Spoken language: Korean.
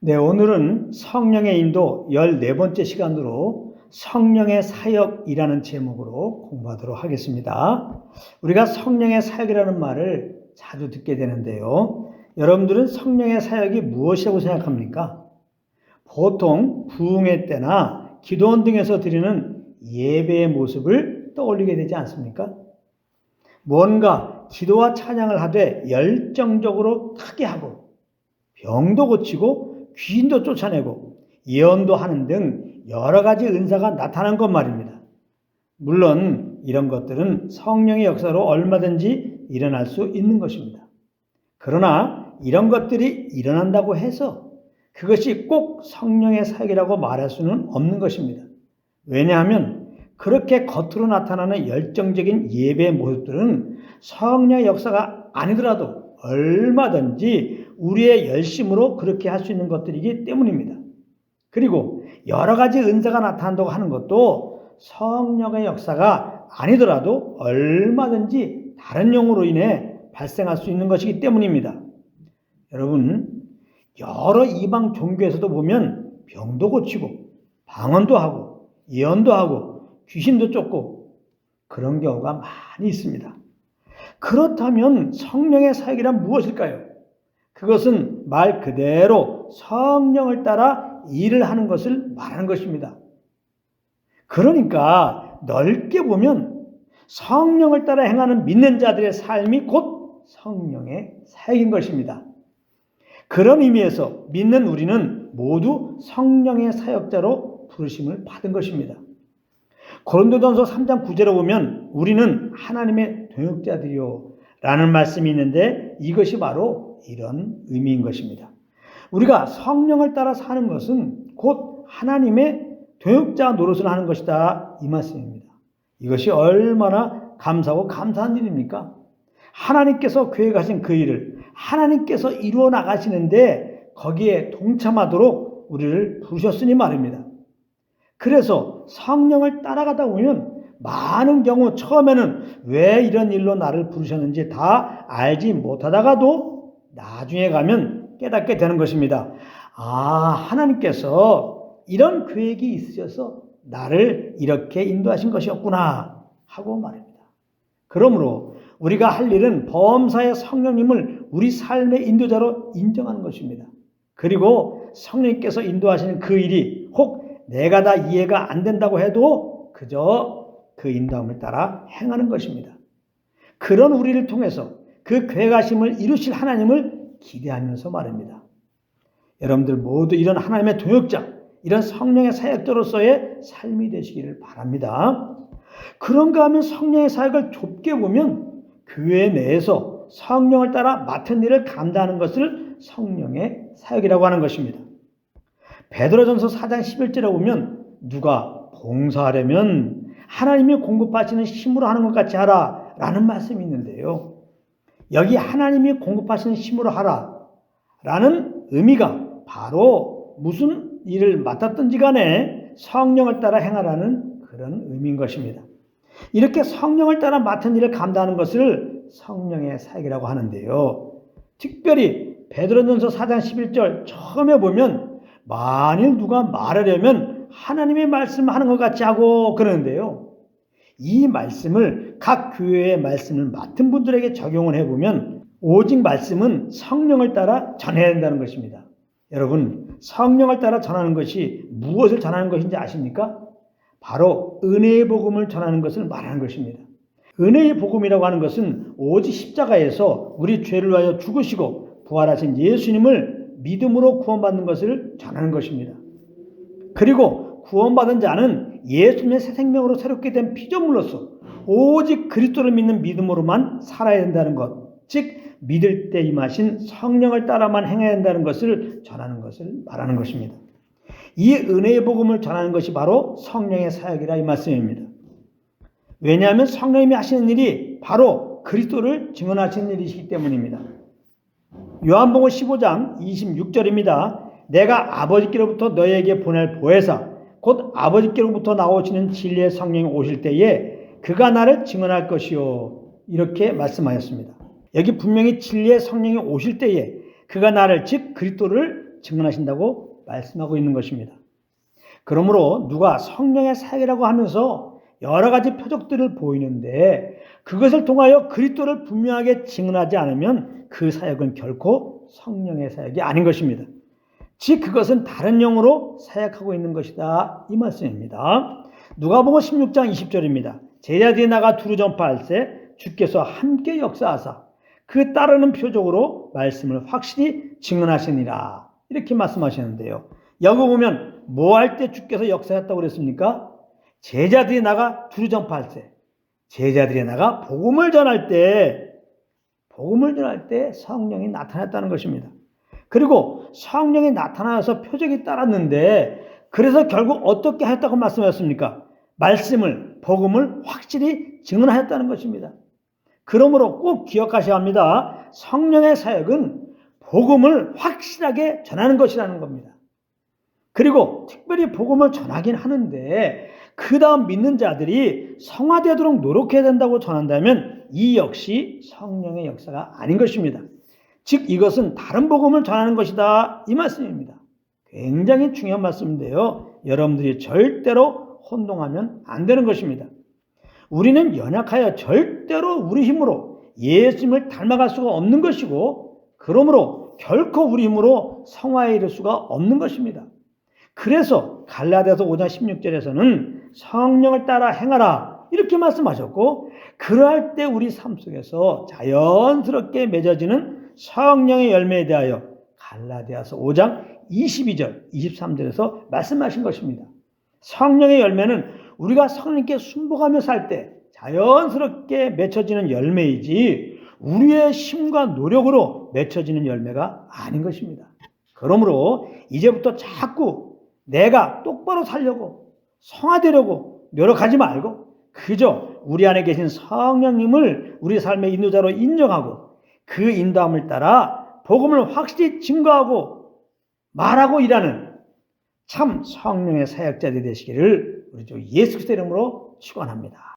네, 오늘은 성령의 인도 14번째 시간으로 성령의 사역이라는 제목으로 공부하도록 하겠습니다. 우리가 성령의 사역이라는 말을 자주 듣게 되는데요. 여러분들은 성령의 사역이 무엇이라고 생각합니까? 보통 부흥회 때나 기도원 등에서 드리는 예배의 모습을 떠올리게 되지 않습니까? 뭔가 기도와 찬양을 하되 열정적으로 크게 하고 병도 고치고 귀인도 쫓아내고 예언도 하는 등 여러 가지 은사가 나타난 것 말입니다. 물론 이런 것들은 성령의 역사로 얼마든지 일어날 수 있는 것입니다. 그러나 이런 것들이 일어난다고 해서 그것이 꼭 성령의 사역이라고 말할 수는 없는 것입니다. 왜냐하면 그렇게 겉으로 나타나는 열정적인 예배의 모습들은 성령의 역사가 아니더라도 얼마든지 우리의 열심으로 그렇게 할 수 있는 것들이기 때문입니다. 그리고 여러 가지 은사가 나타난다고 하는 것도 성령의 역사가 아니더라도 얼마든지 다른 영으로 인해 발생할 수 있는 것이기 때문입니다. 여러분, 여러 이방 종교에서도 보면 병도 고치고 방언도 하고 예언도 하고 귀신도 쫓고 그런 경우가 많이 있습니다. 그렇다면 성령의 사역이란 무엇일까요? 그것은 말 그대로 성령을 따라 일을 하는 것을 말하는 것입니다. 그러니까 넓게 보면 성령을 따라 행하는 믿는 자들의 삶이 곧 성령의 사역인 것입니다. 그런 의미에서 믿는 우리는 모두 성령의 사역자로 부르심을 받은 것입니다. 고린도전서 3장 9절에 보면 우리는 하나님의 동역자들이요 라는 말씀이 있는데 이것이 바로 이런 의미인 것입니다. 우리가 성령을 따라 사는 것은 곧 하나님의 동역자 노릇을 하는 것이다 이 말씀입니다. 이것이 얼마나 감사하고 감사한 일입니까? 하나님께서 계획하신 그 일을 하나님께서 이루어 나가시는데 거기에 동참하도록 우리를 부르셨으니 말입니다. 그래서 성령을 따라가다 보면 많은 경우 처음에는 왜 이런 일로 나를 부르셨는지 다 알지 못하다가도 나중에 가면 깨닫게 되는 것입니다. 하나님께서 이런 계획이 있으셔서 나를 이렇게 인도하신 것이었구나 하고 말입니다. 그러므로 우리가 할 일은 범사의 성령님을 우리 삶의 인도자로 인정하는 것입니다. 그리고 성령님께서 인도하시는 그 일이 혹 내가 다 이해가 안 된다고 해도 그저 그 인도함을 따라 행하는 것입니다. 그런 우리를 통해서 그 계획하심을 이루실 하나님을 기대하면서 말입니다. 여러분들 모두 이런 하나님의 동역자, 이런 성령의 사역자로서의 삶이 되시기를 바랍니다. 그런가 하면 성령의 사역을 좁게 보면 교회 내에서 성령을 따라 맡은 일을 감당하는 것을 성령의 사역이라고 하는 것입니다. 베드로전서 4장 11절에 보면 누가 봉사하려면 하나님이 공급하시는 힘으로 하는 것 같이 하라 라는 말씀이 있는데요. 여기 하나님이 공급하시는 힘으로 하라 라는 의미가 바로 무슨 일을 맡았든지 간에 성령을 따라 행하라는 그런 의미인 것입니다. 이렇게 성령을 따라 맡은 일을 감당하는 것을 성령의 사역이라고 하는데요. 특별히 베드로전서 4장 11절 처음에 보면 만일 누가 말하려면 하나님의 말씀을 하는 것 같이 하고 그러는데요. 이 말씀을 각 교회의 말씀을 맡은 분들에게 적용을 해보면 오직 말씀은 성령을 따라 전해야 된다는 것입니다. 여러분, 성령을 따라 전하는 것이 무엇을 전하는 것인지 아십니까? 바로 은혜의 복음을 전하는 것을 말하는 것입니다. 은혜의 복음이라고 하는 것은 오직 십자가에서 우리 죄를 위하여 죽으시고 부활하신 예수님을 믿음으로 구원받는 것을 전하는 것입니다. 그리고 구원받은 자는 예수님의 새 생명으로 새롭게 된 피조물로서 오직 그리스도를 믿는 믿음으로만 살아야 된다는 것, 즉 믿을 때 임하신 성령을 따라만 행해야 된다는 것을 전하는 것을 말하는 것입니다. 이 은혜의 복음을 전하는 것이 바로 성령의 사역이라 이 말씀입니다. 왜냐하면 성령님이 하시는 일이 바로 그리스도를 증언하시는 일이시기 때문입니다. 요한복음 15장 26절입니다. 내가 아버지께로부터 너희에게 보낼 보혜사 곧 아버지께로부터 나오시는 진리의 성령이 오실 때에 그가 나를 증언할 것이요 이렇게 말씀하였습니다. 여기 분명히 진리의 성령이 오실 때에 그가 나를 즉 그리스도를 증언하신다고 말씀하고 있는 것입니다. 그러므로 누가 성령의 사역이라고 하면서 여러 가지 표적들을 보이는데 그것을 통하여 그리스도를 분명하게 증언하지 않으면 그 사역은 결코 성령의 사역이 아닌 것입니다. 즉 그것은 다른 영으로 사역하고 있는 것이다 이 말씀입니다. 누가복음 16장 20절입니다. 제자들이 나가 두루 전파할세 주께서 함께 역사하사 그 따르는 표적으로 말씀을 확실히 증언하시니라 이렇게 말씀하시는데요. 여기 보면 뭐 할 때 주께서 역사했다고 그랬습니까? 제자들이 나가 두루 전파할세 제자들이 나가 복음을 전할 때 성령이 나타났다는 것입니다. 그리고 성령이 나타나서 표적이 따랐는데 그래서 결국 어떻게 했다고 말씀하셨습니까? 말씀을 복음을 확실히 증언하였다는 것입니다. 그러므로 꼭 기억하셔야 합니다. 성령의 사역은 복음을 확실하게 전하는 것이라는 겁니다. 그리고 특별히 복음을 전하긴 하는데 그 다음 믿는 자들이 성화되도록 노력해야 된다고 전한다면 이 역시 성령의 역사가 아닌 것입니다. 즉 이것은 다른 복음을 전하는 것이다 이 말씀입니다. 굉장히 중요한 말씀인데요. 여러분들이 절대로 혼동하면 안 되는 것입니다. 우리는 연약하여 절대로 우리 힘으로 예수님을 닮아갈 수가 없는 것이고 그러므로 결코 우리 힘으로 성화에 이를 수가 없는 것입니다. 그래서 갈라디아서 5장 16절에서는 성령을 따라 행하라 이렇게 말씀하셨고 그러할 때 우리 삶 속에서 자연스럽게 맺어지는 성령의 열매에 대하여 갈라디아서 5장 22절 23절에서 말씀하신 것입니다. 성령의 열매는 우리가 성령께 순복하며 살 때 자연스럽게 맺혀지는 열매이지 우리의 힘과 노력으로 맺혀지는 열매가 아닌 것입니다. 그러므로 이제부터 자꾸 내가 똑바로 살려고 성화되려고 노력하지 말고 그저 우리 안에 계신 성령님을 우리 삶의 인도자로 인정하고 그 인도함을 따라 복음을 확실히 증거하고 말하고 일하는 참 성령의 사역자들이 되시기를 우리 주 예수 그리스도 이름으로 축원합니다.